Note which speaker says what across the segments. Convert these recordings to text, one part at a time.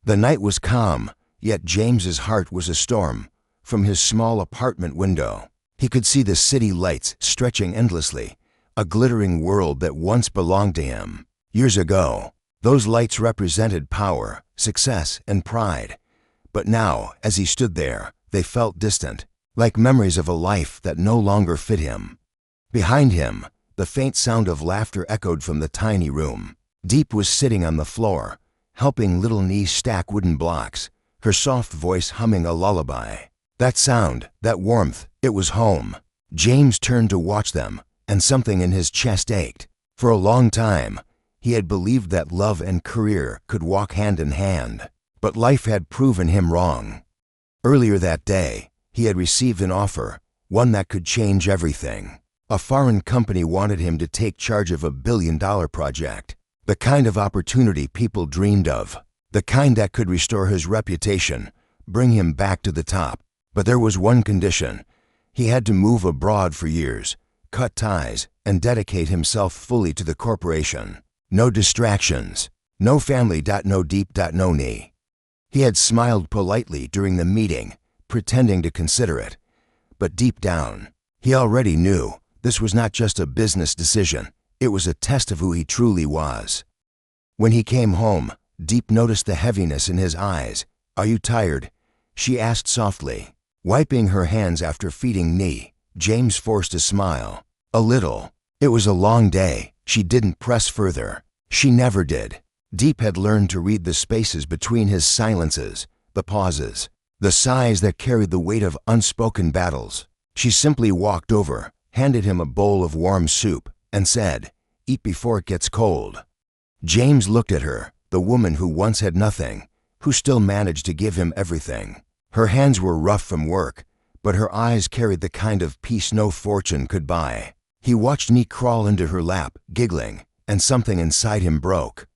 Speaker 1: The night was calm, yet James's heart was a storm. From his small apartment window, he could see the city lights stretching endlessly, a glittering world that once belonged to him. Years ago, those lights represented power, success, and pride. But now, as he stood there, they felt distant, like memories of a life that no longer fit him. Behind him, the faint sound of laughter echoed from the tiny room. Diep was sitting on the floor, helping little Nhi stack wooden blocks, her soft voice humming a lullaby. That sound, that warmth, it was home. James turned to watch them, and something in his chest ached. For a long time, he had believed that love and career could walk hand in hand, but life had proven him wrong. Earlier that day, he had received an offer, one that could change everything. A foreign company wanted him to take charge of $1 billion project, the kind of opportunity people dreamed of, the kind that could restore his reputation, bring him back to the top. But there was one condition. He had to move abroad for years, cut ties, and dedicate himself fully to the corporation. No distractions, no family. No Diep. No Nhi. He had smiled politely during the meeting, pretending to consider it. But deep down, he already knew this was not just a business decision. It was a test of who he truly was. When he came home, Diep noticed the heaviness in his eyes. "Are you tired?" she asked softly. Wiping her hands after feeding Nhi, James forced a smile. A little. It was a long day. She didn't press further. She never did. Diep had learned to read the spaces between his silences, the pauses, the sighs that carried the weight of unspoken battles. She simply walked over, handed him a bowl of warm soup, and said, "Eat before it gets cold." James looked at her, the woman who once had nothing, who still managed to give him everything. Her hands were rough from work, but her eyes carried the kind of peace no fortune could buy. He watched Nhi crawl into her lap, giggling, and something inside him broke.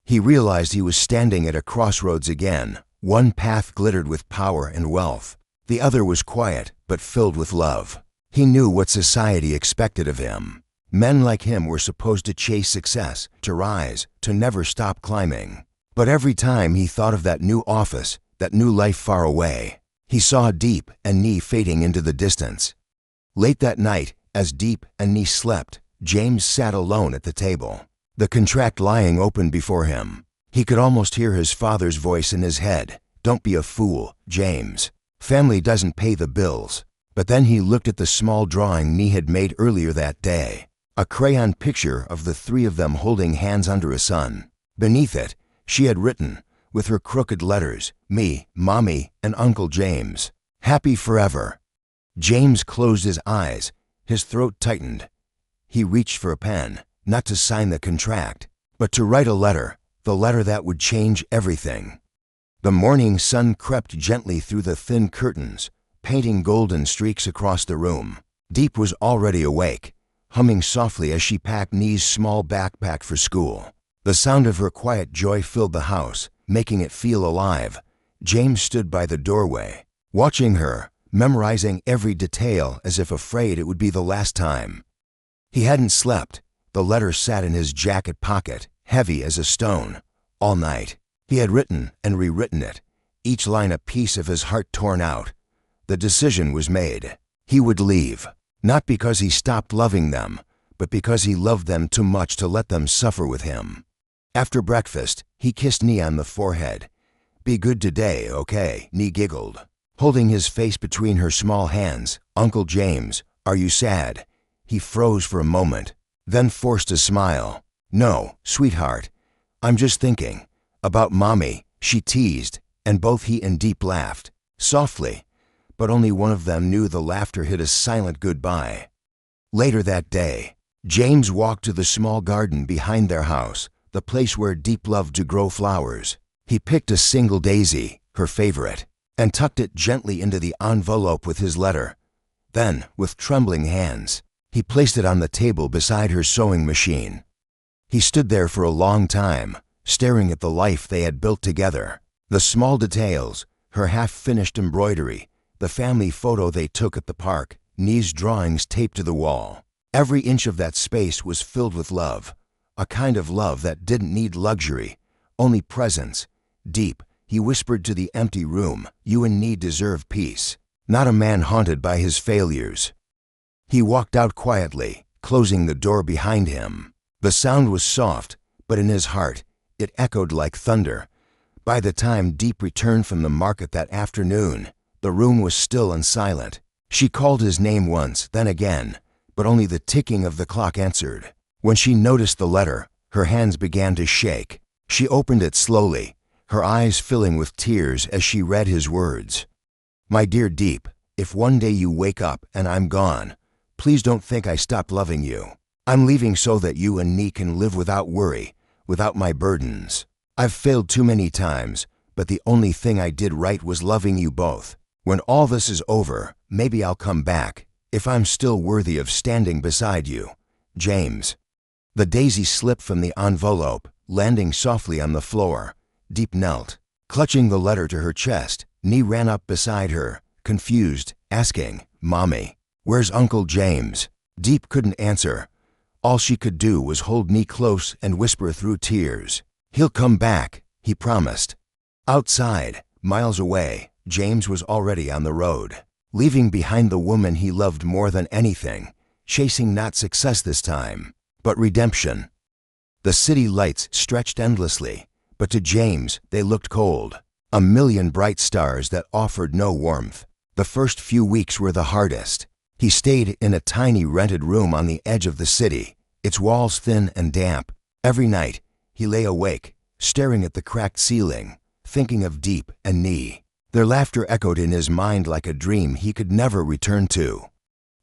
Speaker 1: He realized he was standing at a crossroads again. One path glittered with power and wealth. The other was quiet, but filled with love. He knew what society expected of him. Men like him were supposed to chase success, to rise, to never stop climbing. But every time he thought of that new office, that new life far away, he saw Diep and Nhi fading into the distance. Late that night, as Diep and Nhi slept, James sat alone at the table, the contract lying open before him. He could almost hear his father's voice in his head. "Don't be a fool, James. Family doesn't pay the bills." But then he looked at the small drawing Nhi had made earlier that day, a crayon picture of the three of them holding hands under a sun. Beneath it, she had written, with her crooked letters, "Me, Mommy, and Uncle James. Happy forever." James closed his eyes. His throat tightened. He reached for a pen, not to sign the contract, but to write a letter, the letter that would change everything. The morning sun crept gently through the thin curtains, painting golden streaks across the room. Diep was already awake, humming softly as she packed Nhi's small backpack for school. The sound of her quiet joy filled the house, making it feel alive. James stood by the doorway, watching her, memorizing every detail as if afraid it would be the last time. He hadn't slept. The letter sat in his jacket pocket, heavy as a stone, all night. He had written and rewritten it, each line a piece of his heart torn out. The decision was made. He would leave, not because he stopped loving them, but because he loved them too much to let them suffer with him. After breakfast, he kissed Nhi on the forehead. "Be good today, okay?" Nhi giggled, holding his face between her small hands. "Uncle James, are you sad?" He froze for a moment, then forced a smile. "No, sweetheart. I'm just thinking about Mommy," she teased, and both he and Diep laughed, softly, but only one of them knew the laughter hid a silent goodbye. Later that day, James walked to the small garden behind their house, the place where Diep loved to grow flowers. He picked a single daisy, her favorite, and tucked it gently into the envelope with his letter. Then, with trembling hands, he placed it on the table beside her sewing machine. He stood there for a long time, staring at the life they had built together. The small details, her half-finished embroidery, the family photo they took at the park, Nhi's drawings taped to the wall. Every inch of that space was filled with love, a kind of love that didn't need luxury, only presence. Diep, he whispered to the empty room, "You and Nhi deserve peace, not a man haunted by his failures." He walked out quietly, closing the door behind him. The sound was soft, but in his heart, it echoed like thunder. By the time Diep returned from the market that afternoon, the room was still and silent. She called his name once, then again, but only the ticking of the clock answered. When she noticed the letter, her hands began to shake. She opened it slowly, her eyes filling with tears as she read his words. "My dear Diep, if one day you wake up and I'm gone, please don't think I stopped loving you. I'm leaving so that you and Nhi can live without worry, without my burdens. I've failed too many times, but the only thing I did right was loving you both. When all this is over, maybe I'll come back, if I'm still worthy of standing beside you. James." The daisy slipped from the envelope, landing softly on the floor. Diep knelt. Clutching the letter to her chest, Nhi ran up beside her, confused, asking, "Mommy, where's Uncle James?" Diep couldn't answer. All she could do was hold Nhi close and whisper through tears, "He'll come back," he promised. Outside, miles away, James was already on the road, leaving behind the woman he loved more than anything, chasing not success this time, but redemption. The city lights stretched endlessly, but to James they looked cold, a million bright stars that offered no warmth. The first few weeks were the hardest. He stayed in a tiny rented room on the edge of the city, its walls thin and damp. Every night, he lay awake, staring at the cracked ceiling, thinking of Diep and Nhi. Their laughter echoed in his mind like a dream he could never return to.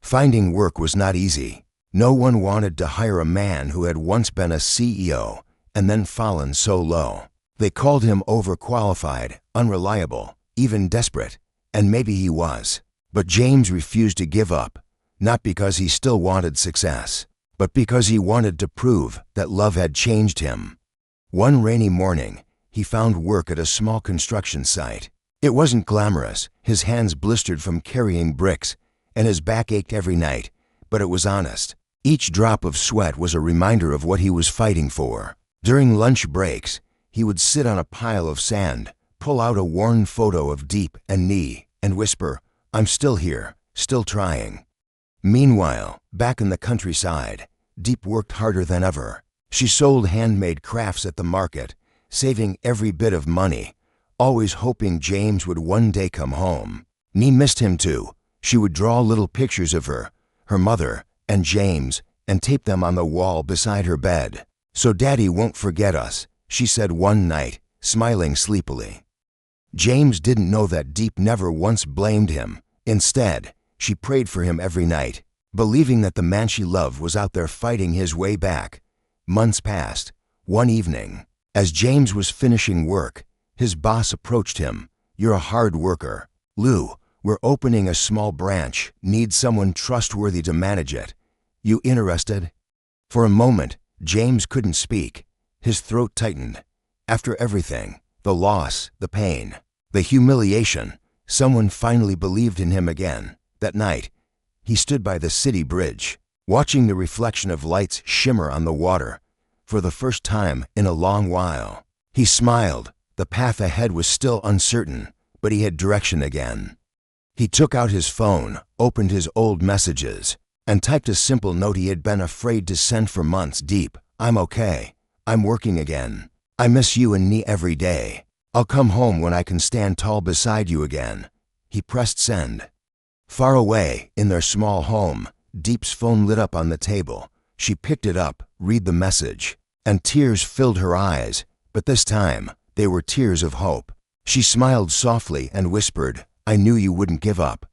Speaker 1: Finding work was not easy. No one wanted to hire a man who had once been a CEO and then fallen so low. They called him overqualified, unreliable, even desperate, and maybe he was. But James refused to give up, not because he still wanted success, but because he wanted to prove that love had changed him. One rainy morning, he found work at a small construction site. It wasn't glamorous, his hands blistered from carrying bricks, and his back ached every night, but it was honest. Each drop of sweat was a reminder of what he was fighting for. During lunch breaks, he would sit on a pile of sand, pull out a worn photo of Diep and Nhi, and whisper, "I'm still here, still trying." Meanwhile, back in the countryside, Diep worked harder than ever. She sold handmade crafts at the market, saving every bit of money, always hoping James would one day come home. Nhi missed him too. She would draw little pictures of her mother, and James, and tape them on the wall beside her bed. "So Daddy won't forget us," she said one night, smiling sleepily. James didn't know that Diep never once blamed him. Instead, she prayed for him every night, believing that the man she loved was out there fighting his way back. Months passed. One evening, as James was finishing work, his boss approached him. "You're a hard worker. Lou, we're opening a small branch, need someone trustworthy to manage it. You interested?" For a moment, James couldn't speak. His throat tightened. After everything, the loss, the pain, the humiliation, someone finally believed in him again. That night, he stood by the city bridge, watching the reflection of lights shimmer on the water. For the first time in a long while, he smiled. The path ahead was still uncertain, but he had direction again. He took out his phone, opened his old messages, and typed a simple note he had been afraid to send for months. "Diep, I'm okay. I'm working again. I miss you and Nhi every day. I'll come home when I can stand tall beside you again." He pressed send. Far away, in their small home, Diep's phone lit up on the table. She picked it up, read the message, and tears filled her eyes, but this time, they were tears of hope. She smiled softly and whispered, "I knew you wouldn't give up."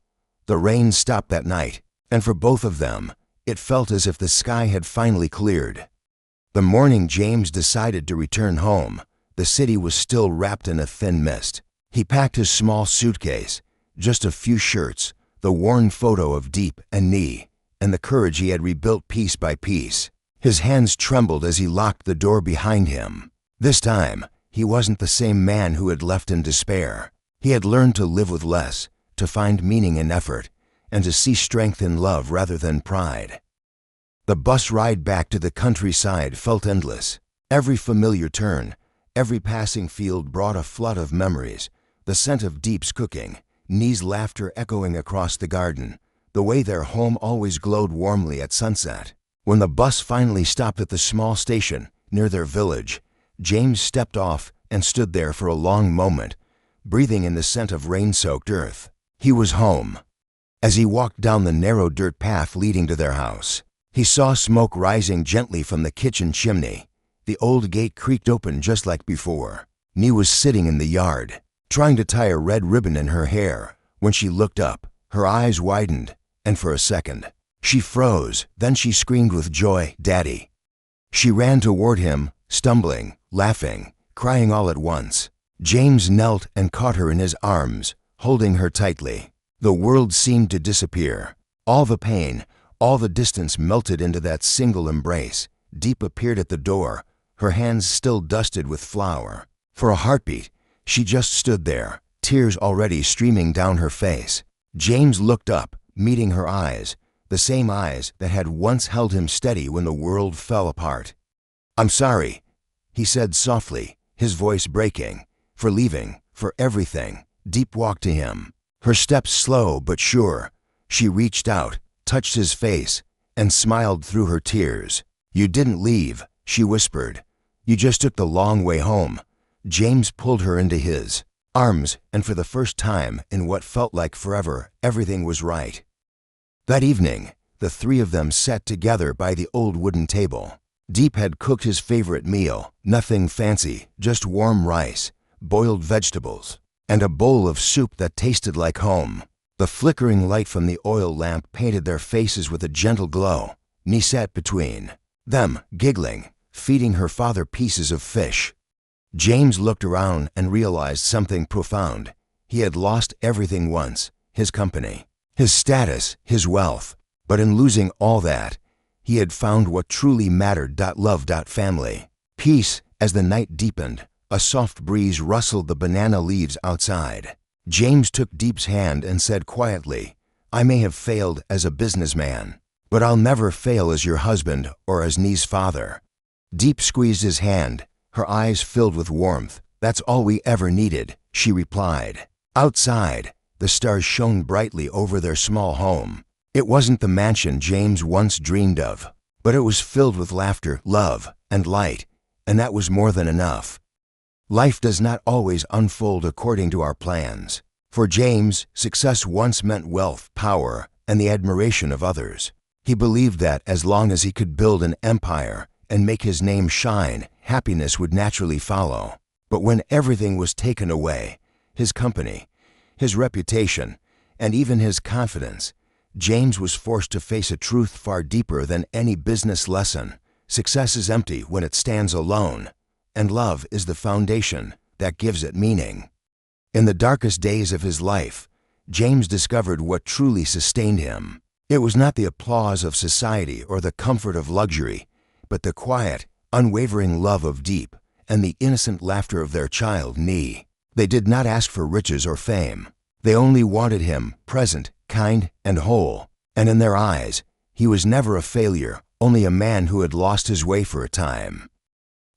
Speaker 1: The rain stopped that night, and for both of them, it felt as if the sky had finally cleared. The morning James decided to return home, the city was still wrapped in a thin mist. He packed his small suitcase, just a few shirts, the worn photo of Diep and Nhi, and the courage he had rebuilt piece by piece. His hands trembled as he locked the door behind him. This time, he wasn't the same man who had left in despair. He had learned to live with less, to find meaning in effort, and to see strength in love rather than pride. The bus ride back to the countryside felt endless. Every familiar turn, Every passing field brought a flood of memories, the scent of Diep's cooking, Nhi's laughter echoing across the garden, the way their home always glowed warmly at sunset. When the bus finally stopped at the small station near their village, James stepped off and stood there for a long moment, breathing in the scent of rain-soaked earth. He was home. As he walked down the narrow dirt path leading to their house, he saw smoke rising gently from the kitchen chimney. The old gate creaked open just like before. Nhi was sitting in the yard, trying to tie a red ribbon in her hair. When she looked up, her eyes widened, and for a second, she froze. Then she screamed with joy, "Daddy!" She ran toward him, stumbling, laughing, crying all at once. James knelt and caught her in his arms, holding her tightly. The world seemed to disappear. All the pain, all the distance melted into that single embrace. Diep appeared at the door, her hands still dusted with flour. For a heartbeat, she just stood there, tears already streaming down her face. James looked up, meeting her eyes, the same eyes that had once held him steady when the world fell apart. "I'm sorry," he said softly, his voice breaking. "For leaving, for everything." Diep walked to him, her steps slow but sure. She reached out, touched his face, and smiled through her tears. "You didn't leave," she whispered. "You just took the long way home." James pulled her into his arms, and for the first time in what felt like forever, everything was right. That evening, the three of them sat together by the old wooden table. Diep had cooked his favorite meal, nothing fancy, just warm rice, boiled vegetables, and a bowl of soup that tasted like home. The flickering light from the oil lamp painted their faces with a gentle glow. Nhi sat between them, giggling, feeding her father pieces of fish. James looked around and realized something profound. He had lost everything once, his company, his status, his wealth. But in losing all that, he had found what truly mattered. Love. Family. Peace. As the night deepened, a soft breeze rustled the banana leaves outside. James took Diep's hand and said quietly, "I may have failed as a businessman, but I'll never fail as your husband or as Nhi's father." Diep squeezed his hand, her eyes filled with warmth. "That's all we ever needed," she replied. Outside, the stars shone brightly over their small home. It wasn't the mansion James once dreamed of, but it was filled with laughter, love, and light, and that was more than enough. Life does not always unfold according to our plans. For James, success once meant wealth, power, and the admiration of others. He believed that as long as he could build an empire and make his name shine, happiness would naturally follow. But when everything was taken away, his company, his reputation, and even his confidence, James was forced to face a truth far deeper than any business lesson. Success is empty when it stands alone, and love is the foundation that gives it meaning. In the darkest days of his life, James discovered what truly sustained him. It was not the applause of society or the comfort of luxury, but the quiet, unwavering love of Diep and the innocent laughter of their child, Nhi. They did not ask for riches or fame. They only wanted him present, kind, and whole. And in their eyes, he was never a failure, only a man who had lost his way for a time.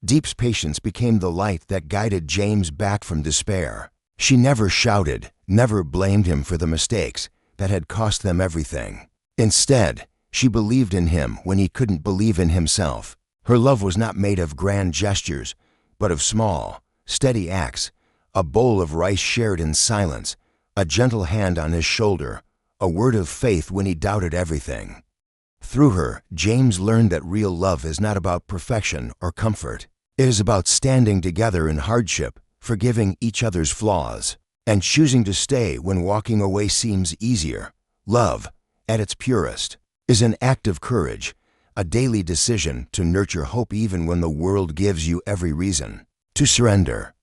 Speaker 1: Diep's patience became the light that guided James back from despair. She never shouted, never blamed him for the mistakes that had cost them everything. Instead, she believed in him when he couldn't believe in himself. Her love was not made of grand gestures, but of small, steady acts. A bowl of rice shared in silence, a gentle hand on his shoulder, a word of faith when he doubted everything. Through her, James learned that real love is not about perfection or comfort. It is about standing together in hardship, forgiving each other's flaws, and choosing to stay when walking away seems easier. Love, at its purest, is an act of courage, a daily decision to nurture hope even when the world gives you every reason to surrender.